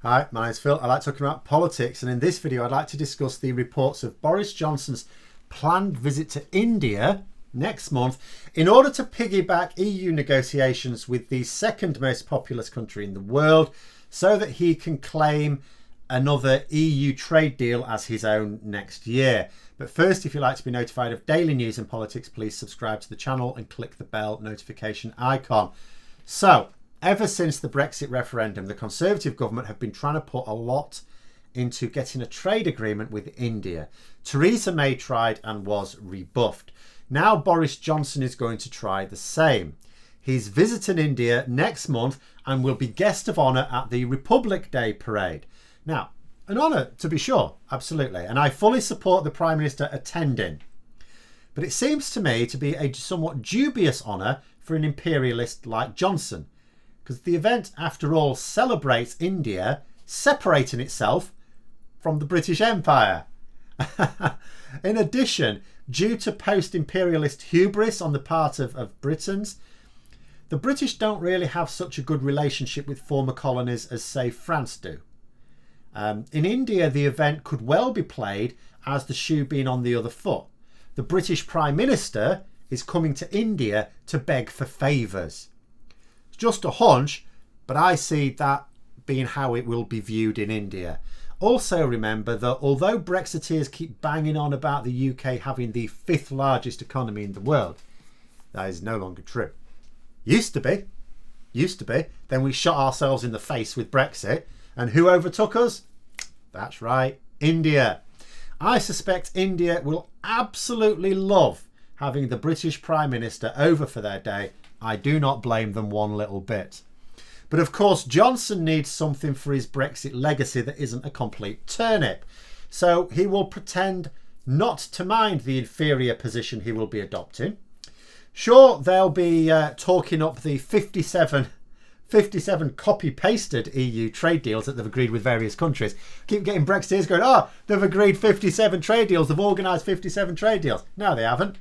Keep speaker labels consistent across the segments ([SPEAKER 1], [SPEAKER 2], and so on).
[SPEAKER 1] Hi, my name's Phil. I like talking about politics, and in this video I'd like to discuss the reports of Boris Johnson's planned visit to India next month in order to piggyback EU negotiations with the second most populous country in the world so that he can claim another EU trade deal as his own next year. But first, if you'd like to be notified of daily news and politics, please subscribe to the channel and click the bell notification icon. So, ever since the Brexit referendum, the Conservative government have been trying to put a lot into getting a trade agreement with India. Theresa May tried and was rebuffed. Now Boris Johnson is going to try the same. He's visiting India next month and will be guest of honour at the Republic Day parade. Now, an honour to be sure, absolutely, and I fully support the Prime Minister attending. But it seems to me to be a somewhat dubious honour for an imperialist like Johnson, because the event, after all, celebrates India separating itself from the British Empire. In addition, due to post-imperialist hubris on the part of Britons, the British don't really have such a good relationship with former colonies as, say, France do. In India, the event could well be played as the shoe being on the other foot. The British Prime Minister is coming to India to beg for favours. It's just a hunch, but I see that being how it will be viewed in India. Also remember that although Brexiteers keep banging on about the UK having the 5th largest economy in the world, that is no longer true. Used to be. Then we shot ourselves in the face with Brexit. And who overtook us? That's right, India. I suspect India will absolutely love having the British Prime Minister over for their day. I do not blame them one little bit. But of course, Johnson needs something for his Brexit legacy that isn't a complete turnip. So he will pretend not to mind the inferior position he will be adopting. Sure, they'll be talking up the 57 copy-pasted EU trade deals that they've agreed with various countries. Keep getting Brexiteers going, oh, they've agreed 57 trade deals, they've organised 57 trade deals. No, they haven't.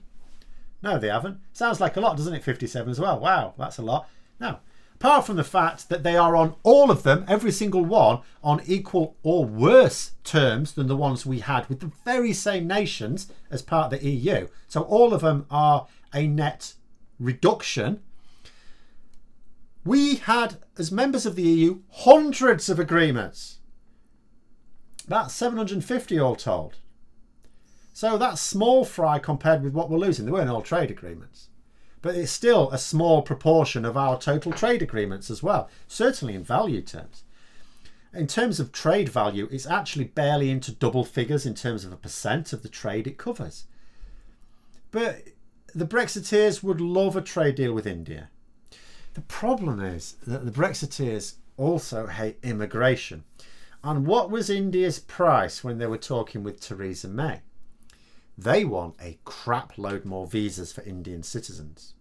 [SPEAKER 1] Sounds like a lot, doesn't it, 57 as well? Wow, that's a lot. No. Apart from the fact that they are on all of them, every single one, on equal or worse terms than the ones we had with the very same nations as part of the EU. So all of them are a net reduction. We had, as members of the EU, hundreds of agreements. About 750 all told. So that's small fry compared with what we're losing. They weren't all trade agreements. But it's still a small proportion of our total trade agreements as well. Certainly in value terms. In terms of trade value, it's actually barely into double figures in terms of a percent of the trade it covers. But the Brexiteers would love a trade deal with India. The problem is that the Brexiteers also hate immigration. And what was India's price when they were talking with Theresa May? They want a crap load more visas for Indian citizens.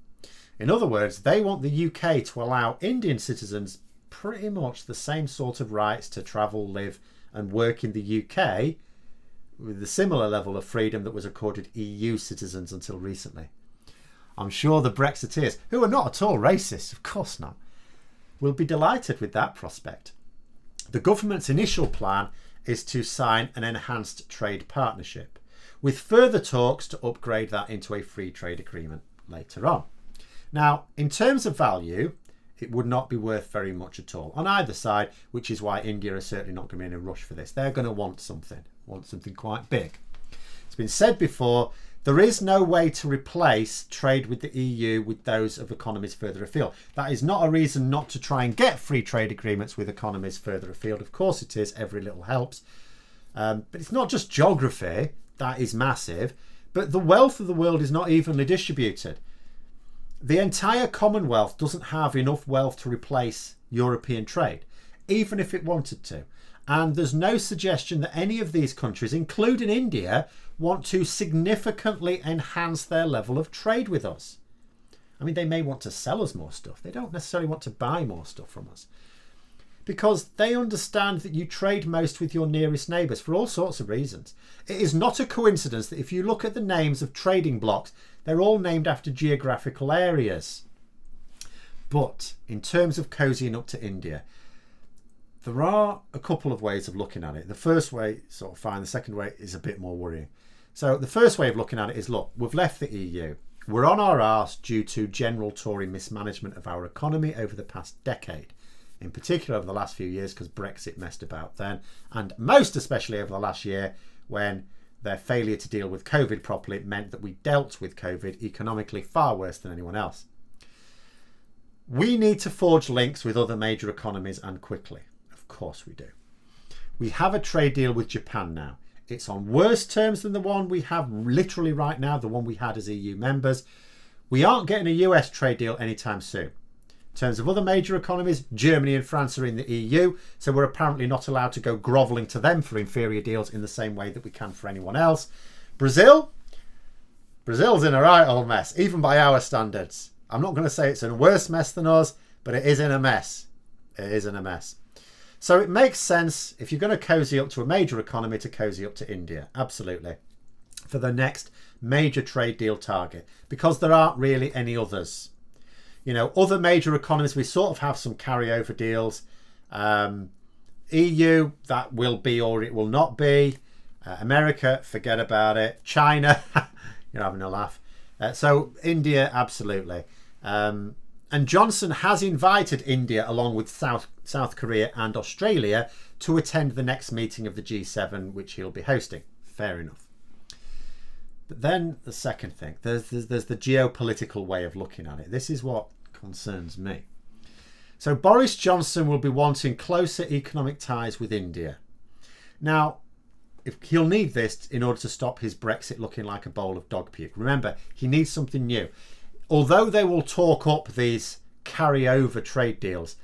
[SPEAKER 1] In other words, they want the UK to allow Indian citizens pretty much the same sort of rights to travel, live and work in the UK with a similar level of freedom that was accorded EU citizens until recently. I'm sure the Brexiteers, who are not at all racist, of course not, will be delighted with that prospect. The government's initial plan is to sign an enhanced trade partnership, with further talks to upgrade that into a free trade agreement later on. Now, in terms of value, it would not be worth very much at all on either side, which is why India are certainly not going to be in a rush for this. They're going to want something quite big. It's been said before, there is no way to replace trade with the EU with those of economies further afield. That is not a reason not to try and get free trade agreements with economies further afield. Of course it is, every little helps. But it's not just geography. That is massive, but the wealth of the world is not evenly distributed. The entire Commonwealth doesn't have enough wealth to replace European trade, even if it wanted to. And there's no suggestion that any of these countries, including India, want to significantly enhance their level of trade with us. I mean, they may want to sell us more stuff. They don't necessarily want to buy more stuff from us, because they understand that you trade most with your nearest neighbours for all sorts of reasons. It is not a coincidence that if you look at the names of trading blocks, they're all named after geographical areas. But in terms of cozying up to India, there are a couple of ways of looking at it. The first way, sort of fine. The second way is a bit more worrying. So the first way of looking at it is, look, we've left the EU. We're on our arse due to general Tory mismanagement of our economy over the past decade. In particular over the last few years, because Brexit messed about then. And most especially over the last year, when their failure to deal with COVID properly meant that we dealt with COVID economically far worse than anyone else. We need to forge links with other major economies, and quickly. Of course we do. We have a trade deal with Japan now. It's on worse terms than the one we have literally right now, the one we had as EU members. We aren't getting a US trade deal anytime soon. In terms of other major economies, Germany and France are in the EU, so we're apparently not allowed to go grovelling to them for inferior deals in the same way that we can for anyone else. Brazil's in a right old mess, even by our standards. I'm not going to say it's in a worse mess than us, but it is in a mess. It is in a mess. So it makes sense, if you're going to cozy up to a major economy, to cozy up to India. Absolutely. For the next major trade deal target, because there aren't really any others. You know, other major economies, we sort of have some carryover deals. EU, that will be or it will not be. America, forget about it. China, you're having a laugh. So India, absolutely. And Johnson has invited India, along with South Korea and Australia, to attend the next meeting of the G7, which he'll be hosting. Fair enough. But then the second thing, there's the geopolitical way of looking at it. This is what concerns me. So Boris Johnson will be wanting closer economic ties with India. Now, if he'll need this in order to stop his Brexit looking like a bowl of dog puke. Remember, he needs something new. Although they will talk up these carryover trade deals,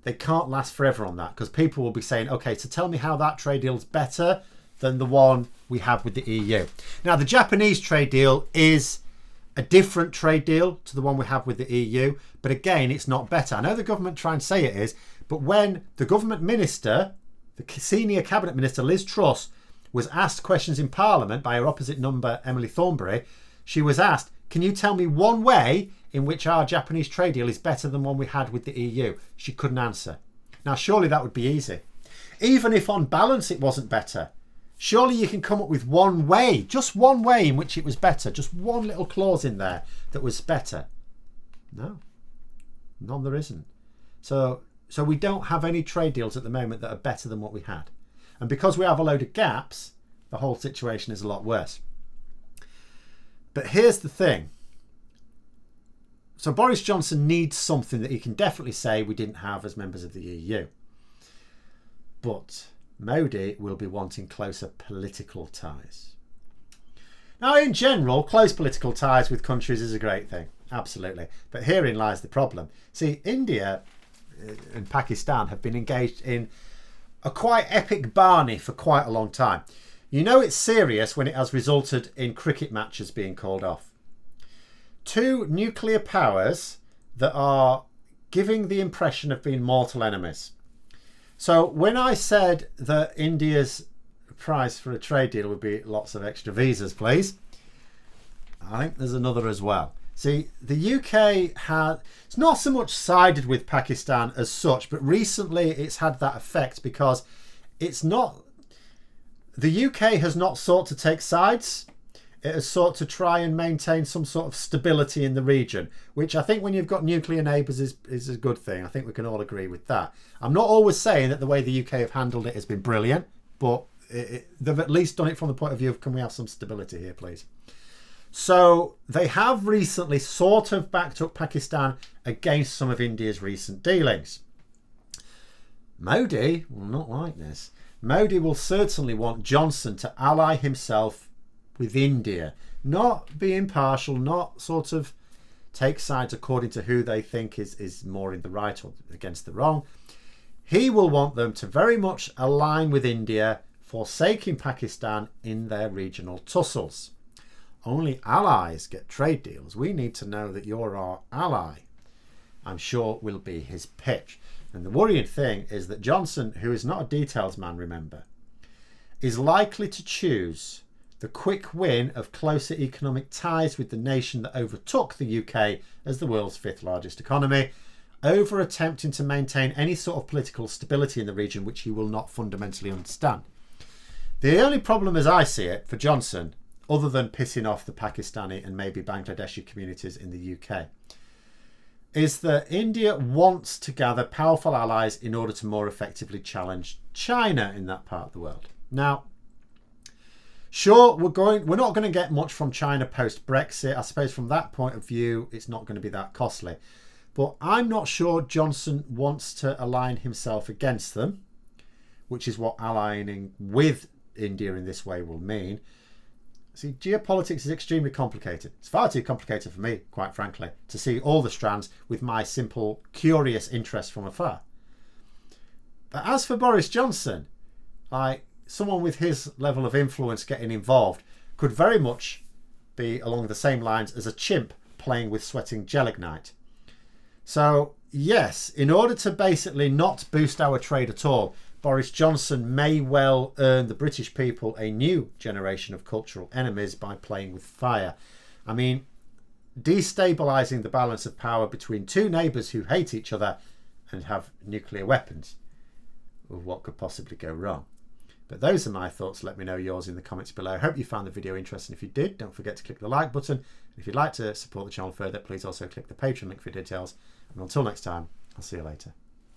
[SPEAKER 1] they can't last forever on that, because people will be saying, okay, so tell me how that trade deal is better than the one we have with the EU. Now, the Japanese trade deal is a different trade deal to the one we have with the EU, but again, it's not better. I know the government try and say it is, but when the government minister, the senior cabinet minister, Liz Truss, was asked questions in Parliament by her opposite number, Emily Thornberry, she was asked, can you tell me one way in which our Japanese trade deal is better than one we had with the EU? She couldn't answer. Now, surely that would be easy. Even if on balance it wasn't better, surely you can come up with one way, just one way in which it was better, just one little clause in there that was better. No, none there isn't. So we don't have any trade deals at the moment that are better than what we had. And because we have a load of gaps, the whole situation is a lot worse. But here's the thing. So Boris Johnson needs something that he can definitely say we didn't have as members of the EU. But Modi will be wanting closer political ties. Now, in general, close political ties with countries is a great thing. Absolutely. But herein lies the problem. See, India and Pakistan have been engaged in a quite epic Barney for quite a long time. You know it's serious when it has resulted in cricket matches being called off. Two nuclear powers that are giving the impression of being mortal enemies. So when I said that India's price for a trade deal would be lots of extra visas, please, I think there's another as well. See, the UK it's not so much sided with Pakistan as such, but recently it's had that effect because the UK has not sought to take sides. It has sought to try and maintain some sort of stability in the region, which I think when you've got nuclear neighbours is a good thing. I think we can all agree with that. I'm not always saying that the way the UK have handled it has been brilliant, but they've at least done it from the point of view of, can we have some stability here, please? So they have recently sort of backed up Pakistan against some of India's recent dealings. Modi will not like this. Modi will certainly want Johnson to ally himself with India, not be impartial, not sort of take sides according to who they think is more in the right or against the wrong. He will want them to very much align with India, forsaking Pakistan in their regional tussles. Only allies get trade deals. We need to know that you're our ally, I'm sure will be his pitch. And the worrying thing is that Johnson, who is not a details man, remember, is likely to choose the quick win of closer economic ties with the nation that overtook the UK as the world's 5th largest economy, over attempting to maintain any sort of political stability in the region which he will not fundamentally understand. The only problem, as I see it, for Johnson, other than pissing off the Pakistani and maybe Bangladeshi communities in the UK, is that India wants to gather powerful allies in order to more effectively challenge China in that part of the world. Now, sure, we're not going to get much from China post-Brexit. I suppose from that point of view, it's not going to be that costly. But I'm not sure Johnson wants to align himself against them, which is what allying with India in this way will mean. See, geopolitics is extremely complicated. It's far too complicated for me, quite frankly, to see all the strands with my simple, curious interest from afar. But as for Boris Johnson, someone with his level of influence getting involved could very much be along the same lines as a chimp playing with sweating gelignite. So, yes, in order to basically not boost our trade at all, Boris Johnson may well earn the British people a new generation of cultural enemies by playing with fire. I mean, destabilising the balance of power between two neighbours who hate each other and have nuclear weapons. Well, what could possibly go wrong? But those are my thoughts. Let me know yours in the comments below. I hope you found the video interesting. If you did, don't forget to click the like button. If you'd like to support the channel further, please also click the Patreon link for details. And until next time, I'll see you later.